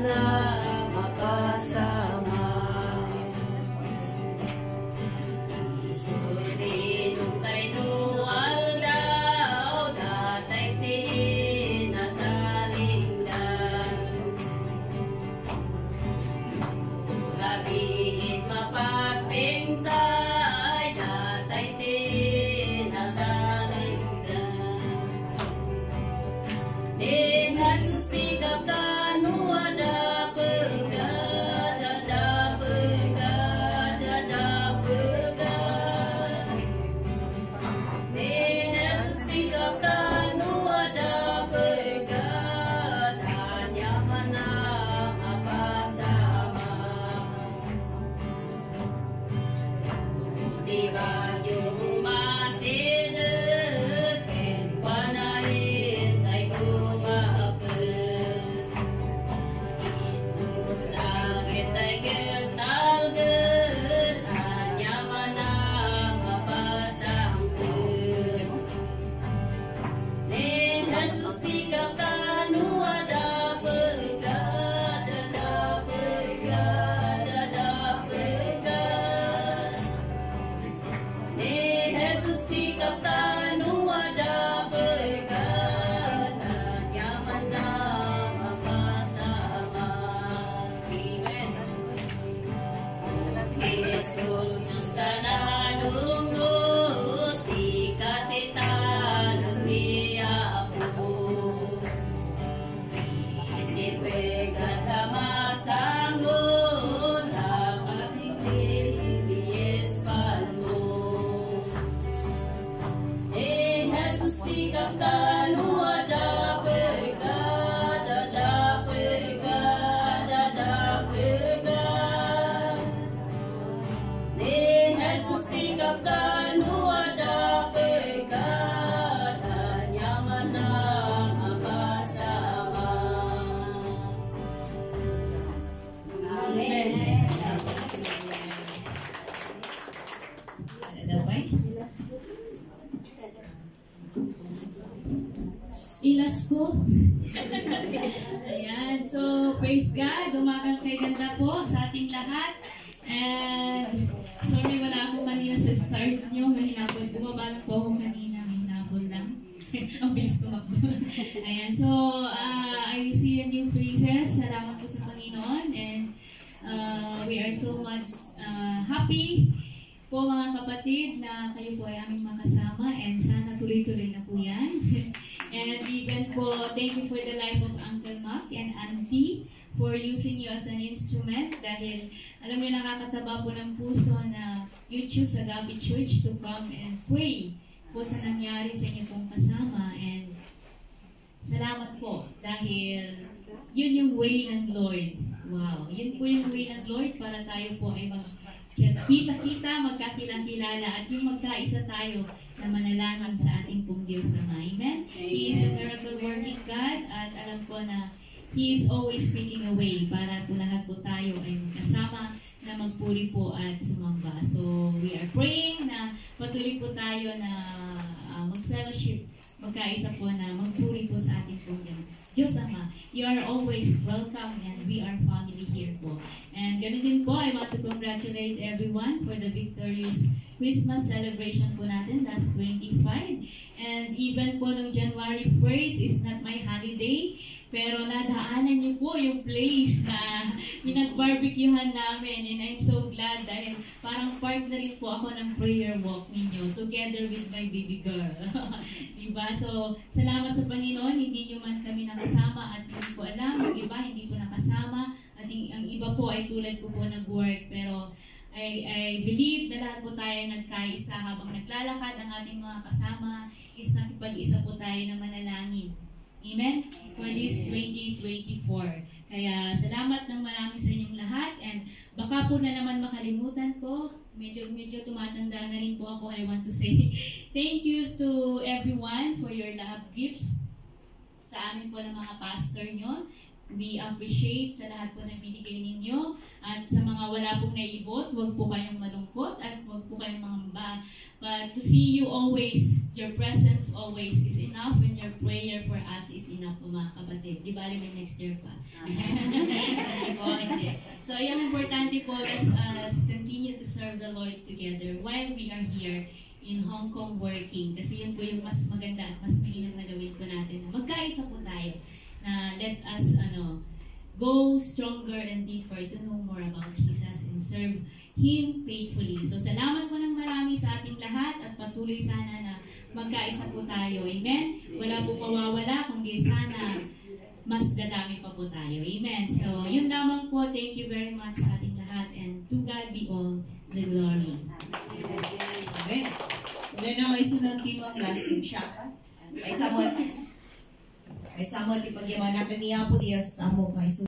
na makasama. Sulinong tayo nuwal daw, datay tiin na sa linggan. Labiit mapagtingtay, datay tiin na sa linggan. Di nasustikap tanu ada pegat, ada pegat, ada pegat. Di nasustikap tanu ada pegat, hanya mana apa sama. Di baju masih deket, panahin tay kumapet. Sakit tay kentalget, hanya mana mapasangkut. Ni Jesus tikap tanu ada pegat, ada pegat, ada pegat. Ni Jesus tikap tanu ada pegat, hanya mana mapasama. Amen. Yesus sustanadunggo, sikat itan umiapu. Di pegat masanggut, napamigil di espalmo. Jesus tikap tanu ada pegat, ada pegat, ada pegat. Jesus tikap tanu ada pegat, hanya mana mapasama. Amen. Ada ba? Ilas ko. Ayan. So, praise God. Umagang kay ganda po sa ating lahat. And, sorry wala akong kanina sa start nyo. Mahinapon. Bumaba lang po ako kanina. Mahinapon lang. Ang bilis tumakbo. Ayan. So, I see a new faces. Salamat po sa Panginoon. And, we are so much happy po mga kapatid na kayo po ay aming makasama and sana tuloy-tuloy na po yan. And even po, thank you for the life of Uncle Mac and Auntie for using you as an instrument dahil alam mo nakakataba po ng puso na you choose Agape Church to come and pray po sa nangyari sa inyo pong kasama and salamat po dahil yun yung way ng Lord. Wow, yun po yung way ng Lord para tayo po ay kita-kita, magkakilala at yung magkaisa tayo na manalangin sa ating pong Diyos Ama. Amen? He is a miracle working God at alam ko na He is always making a way para po lahat po tayo ay magkasama na magpuri po at sumamba. So, we are praying na patuloy po tayo na mag-fellowship, magkaisa po na magpuri po sa ating pong Diyos Ama. You are always welcome and we are family here po. And ganun din po, I want to congratulate everyone for the victorious Christmas celebration po natin last 25. And even po nung January 1st is not my holiday, pero nadaanan niyo po yung place na pinag-barbecuehan namin and I'm so glad dahil parang part na rin po ako ng prayer walk ninyo together with my baby girl. Diba? So, salamat sa Panginoon, hindi nyo man kami nakasama at hindi ko alam, yung iba hindi ko nakasama at ang iba po ay tulad ko po nag-work pero I believe na lahat po tayo nagkaisa habang naglalakad ang ating mga kasama is nakipag-isa po tayo na manalangin. Amen? For this 2024. Kaya salamat ng marami sa inyong lahat and baka po na naman makalimutan ko. Medyo tumatanda na rin po ako. I want to say thank you to everyone for your love gifts sa amin po ng mga pastor nyo. We appreciate sa lahat po na binigay ninyo at sa mga wala pong naibot, huwag po kayong malungkot at huwag po kayong mangamba. But to see you always, your presence always is enough and your prayer for us is enough po mga kapatid. Di ba may next year pa? So, yung importante po, let's continue to serve the Lord together while we are here in Hong Kong working. Kasi yun po yung mas maganda at mas mainam na gawin po natin. Magkaisa po tayo na let us go stronger and deeper to know more about Jesus and serve Him faithfully. So, salamat po ng marami sa ating lahat at patuloy sana na magkaisa po tayo. Amen? Wala po mawawala, kundi sana mas dadami pa po tayo. Amen? So, yun lamang po. Thank you very much sa ating lahat and to God be all the glory. Amen. Wala na may sunang timang lasting siya. Ay samot ipagyaman na kaniya po Diyos, amo kay